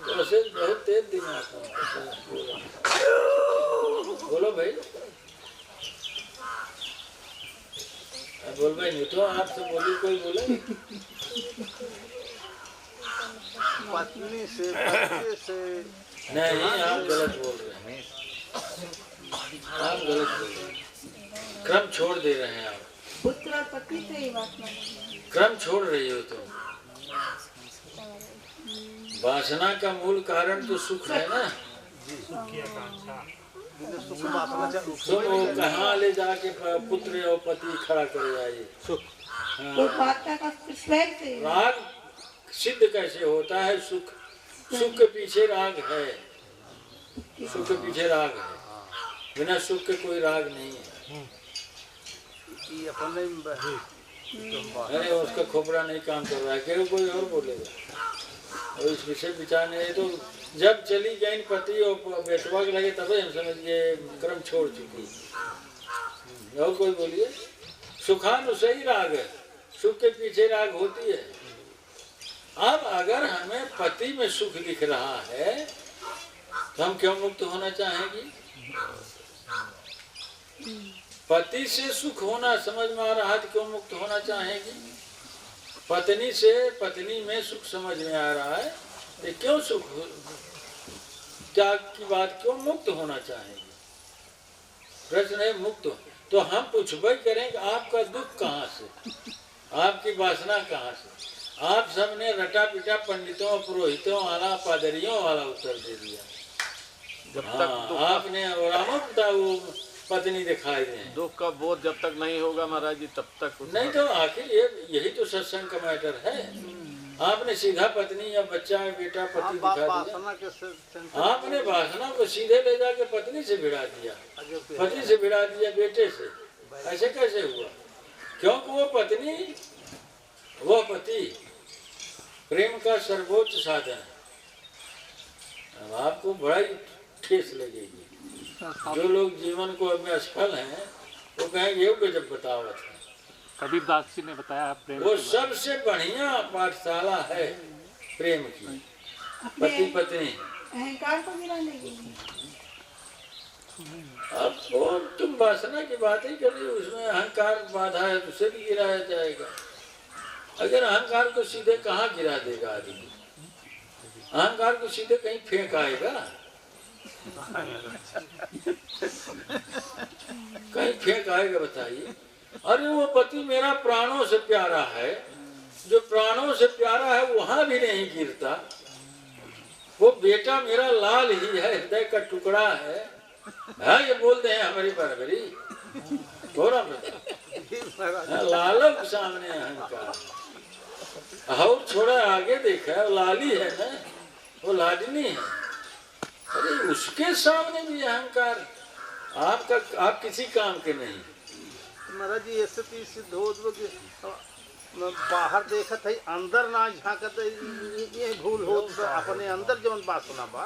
तो वैसे बहुत तेज दिमाग है। बोलो भाई, बोल भाई, नहीं तो आपसे बोली कोई बोले पत्नी से बच्चे से नहीं, आप गलत बोल रहे हैं, आप गलत बोल रहे हैं, क्रम छोड़ दे रहे हैं आप। पुत्र और पत्नी से ही बात मानी। क्रम छोड़ रही हो तुम। वासना का मूल कारण तो सुख है ना। सुख वासना तुम वो कहाँ ले जाके पुत्र और पति खड़ा कर जाइए सुख। तो वासना का स्वयं से राग सिद्ध कैसे होता है? सुख, सुख के पीछे राग है, सुख के पीछे राग है, बिना सुख के कोई राग नहीं है। अरे उसका खोपड़ा नहीं काम कर रहा है, क्यों कोई और बोलेगा? और इस विषय विचार नहीं तो जब चली गई पति और बेटवा के लगे तब हम समझिए क्रम छोड़ चुकी। और कोई बोलिए, सुखानुसई राग है, सुख के पीछे राग होती है। अब अगर हमें पति में सुख दिख रहा है तो हम क्यों मुक्त होना चाहेंगे? पति से सुख होना समझ में आ रहा है तो क्यों मुक्त होना चाहेंगी? पत्नी से, पत्नी में सुख समझ में आ रहा है तो क्यों सुख त्याग की बात क्यों मुक्त होना चाहेंगे? प्रश्न है मुक्त। तो हम पूछबे करेंगे आपका दुख कहाँ से, आपकी वासना कहाँ से? आप सबने रटा पिटा पंडितों पुरोहितों वाला पादरियों वाला उत्तर दे दिया। आपने पिता वो पत्नी दिखाई दे। दुख का बोध जब तक नहीं होगा महाराज जी तब तक नहीं तो आखिर यही तो सत्संग का मैटर है। आपने सीधा पत्नी या बच्चा बेटा पति दिखा दिया, आपने वासना को सीधे ले जाके पत्नी से भिड़ा दिया, पति से भिड़ा दिया बेटे से। ऐसे कैसे हुआ? क्योंकि वो पत्नी वो पति प्रेम का सर्वोच्च साधन है। अब आपको बड़ा ही ठेस लगेगी। जो लोग जीवन को में असफल हैं वो कहेंगे ये गजब बतावत है। कबीरदास जी ने बताया प्रेम वो सबसे बढ़िया पाठशाला है प्रेम की, पति पत्नी। अहंकार को गिराने की। अब वो तुम वासना की बात ही कर रही हो, उसमें अहंकार बाधा है, उसे भी गिराया जाएगा। अगर अहंकार को सीधे कहाँ गिरा देगा आदमी? अहंकार को सीधे कहीं फेंक आएगा? कहीं फेंक आएगा बताइए? अरे वो पति मेरा प्राणों से प्यारा है, जो प्राणों से प्यारा है वहां भी नहीं गिरता। वो बेटा मेरा लाल ही है, हृदय का टुकड़ा है। हाँ ये बोलते हैं हमारी बराबरी थोड़ा लालों के सामने अहंकार। और थोड़ा आगे देखा लाली है ना, वो लाडनी है। अरे उसके सामने भी अहंकार। आप किसी काम के नहीं। महाराज जी ऐसे तो सिद्ध हो बाहर देखत है अंदर ना झांकत ये भूल हो अपने अंदर जो वासना बा।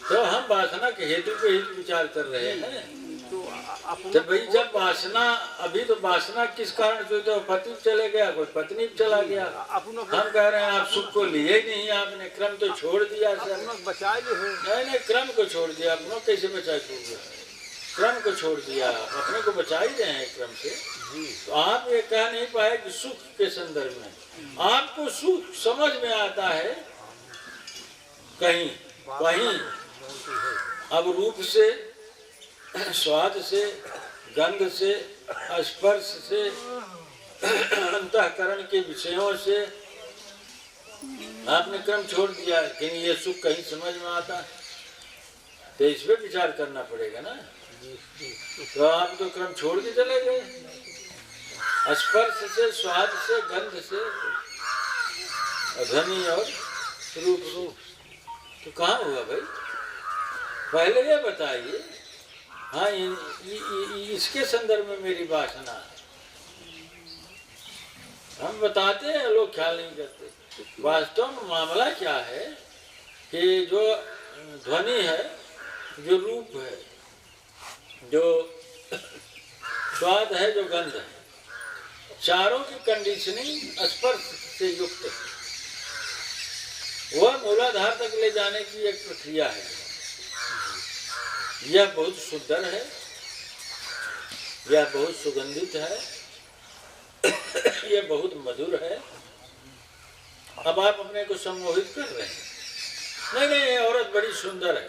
तो हम वासना के हेतु पे ही विचार कर रहे हैं। तो भाई जब वासना, अभी तो वासना किस कारण से, तो पति चले गया, कोई पत्नी चला गया। हम कह रहे हैं आप सुख को लिए ही नहीं, आपने क्रम तो छोड़ दिया। बचाए जो है नहीं क्रम को छोड़ दिया। अपनों कैसे बचा छोड़? क्रम को छोड़ दिया, अपने को बचा ही रहे हैं क्रम से। तो आप ये कह नहीं पाए कि सुख के संदर्भ में आपको सुख समझ में आता है कहीं कहीं। अब रूप से, स्वाद से, गंध से, स्पर्श से, अंतःकरण के विषयों से आपने क्रम छोड़ दिया। लेकिन ये सुख कहीं समझ में आता है तो इस पे विचार करना पड़ेगा ना। तो आप तो क्रम छोड़ के चले गए। स्पर्श से, स्वाद से, गंध से, ध्वनि और रूप। तो कहाँ हुआ भाई? पहले ये बताइए। हाँ इसके संदर्भ में मेरी वासना है। हम बताते हैं, लोग ख्याल नहीं करते। वास्तव में मामला क्या है कि जो ध्वनि है, जो रूप है, जो स्वाद है, जो गंध है, चारों की कंडीशनिंग स्पर्श से युक्त है। वह मूलाधार तक ले जाने की एक प्रक्रिया है। यह बहुत सुंदर है, यह बहुत सुगंधित है, यह बहुत मधुर है। अब आप अपने को सम्मोहित कर रहे हैं, नहीं नहीं ये औरत बड़ी सुंदर है।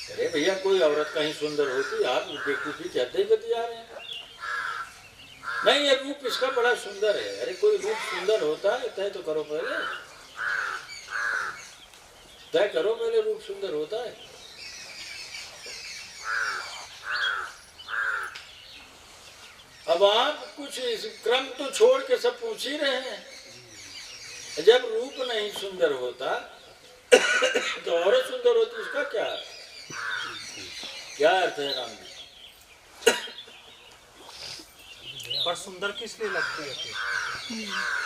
अरे भैया कोई औरत कहीं सुंदर होती, आप बेवकूफी कहते ही बतिया रहे हैं। नहीं ये रूप इसका बड़ा सुंदर है। अरे कोई रूप सुंदर होता है तय तो करो पहले, तय करो पहले रूप सुंदर होता है। अब आप कुछ इस क्रम तो छोड़ के सब पूछ ही रहे हैं। जब रूप नहीं सुंदर होता तो औरत सुंदर होती, इसका क्या अर्थ है राम जी? पर सुंदर किस लिए लगती है फिर?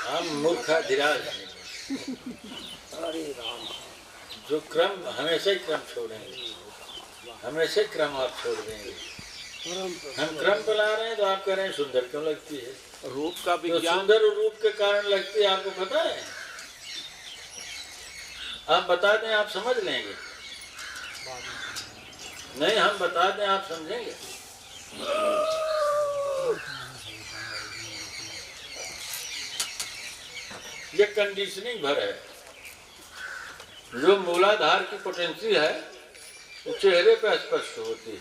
हम मूर्खा धीराज जो क्रम हमेशा ही क्रम छोड़ेंगे, हमेशा ही क्रम आप छोड़ देंगे। हम क्रम पे ला रहे हैं तो आप कह रहे हैं सुंदर क्यों लगती है? रूप का तो विज्ञान सुंदर रूप के कारण लगती है, आपको पता है? आप बता दें आप समझ लेंगे, नहीं हम बता दें आप समझेंगे। ये कंडीशनिंग भर है। जो मूलाधार की पोटेंसी है वो चेहरे पे स्पष्ट होती है।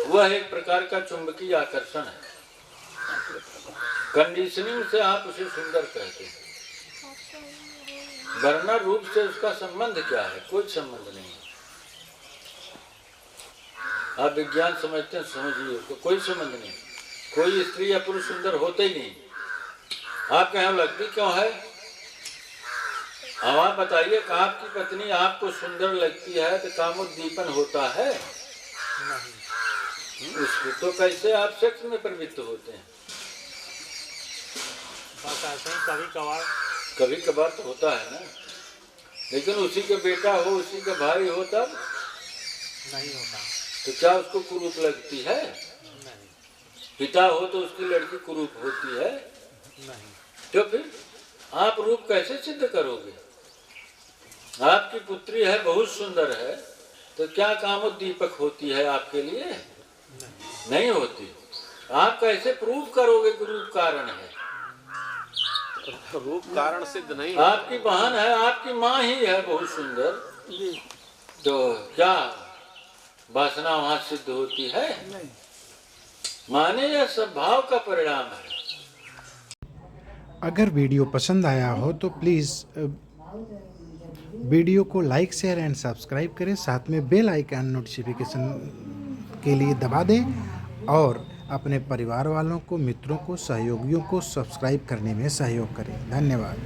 वह एक प्रकार का चुंबकीय आकर्षण है। कंडीशनिंग से आप उसे सुंदर कहते हैं, वरना रूप से उसका संबंध क्या है? कोई संबंध नहीं है। आप विज्ञान समझते हैं, समझिए उसको, कोई संबंध नहीं। कोई स्त्री या पुरुष सुंदर होते ही नहीं। आपके यहाँ लगती क्यों है? अब आप बताइए कि आपकी पत्नी आपको सुंदर लगती है तो कामोद्दीपन होता है? उसको तो कैसे आप सेक्स में प्रवृत्त होते हैं? बस ऐसे ही कभी कभार तो होता है ना, लेकिन उसी का बेटा हो, उसी का भाई हो तब नहीं होता। तो क्या उसको कुरूप लगती है? नहीं पिता हो तो उसकी लड़की कुरूप होती है? नहीं। तो फिर आप रूप कैसे सिद्ध करोगे? आपकी पुत्री है, बहुत सुंदर है, तो क्या कामोद्दीपक होती है आपके लिए? नहीं होती। आप कैसे प्रूव करोगे कि रूप कारण है? रूप कारण सिद्ध नहीं। आपकी बहन है, आपकी माँ ही है बहुत सुंदर, तो क्या वासना वहाँ सिद्ध होती है? माने यह सब भाव का परिणाम है। अगर वीडियो पसंद आया हो तो प्लीज़ वीडियो को लाइक शेयर एंड सब्सक्राइब करें, साथ में बेल आइकन नोटिफिकेशन के लिए दबा दें और अपने परिवार वालों को, मित्रों को, सहयोगियों को सब्सक्राइब करने में सहयोग करें। धन्यवाद।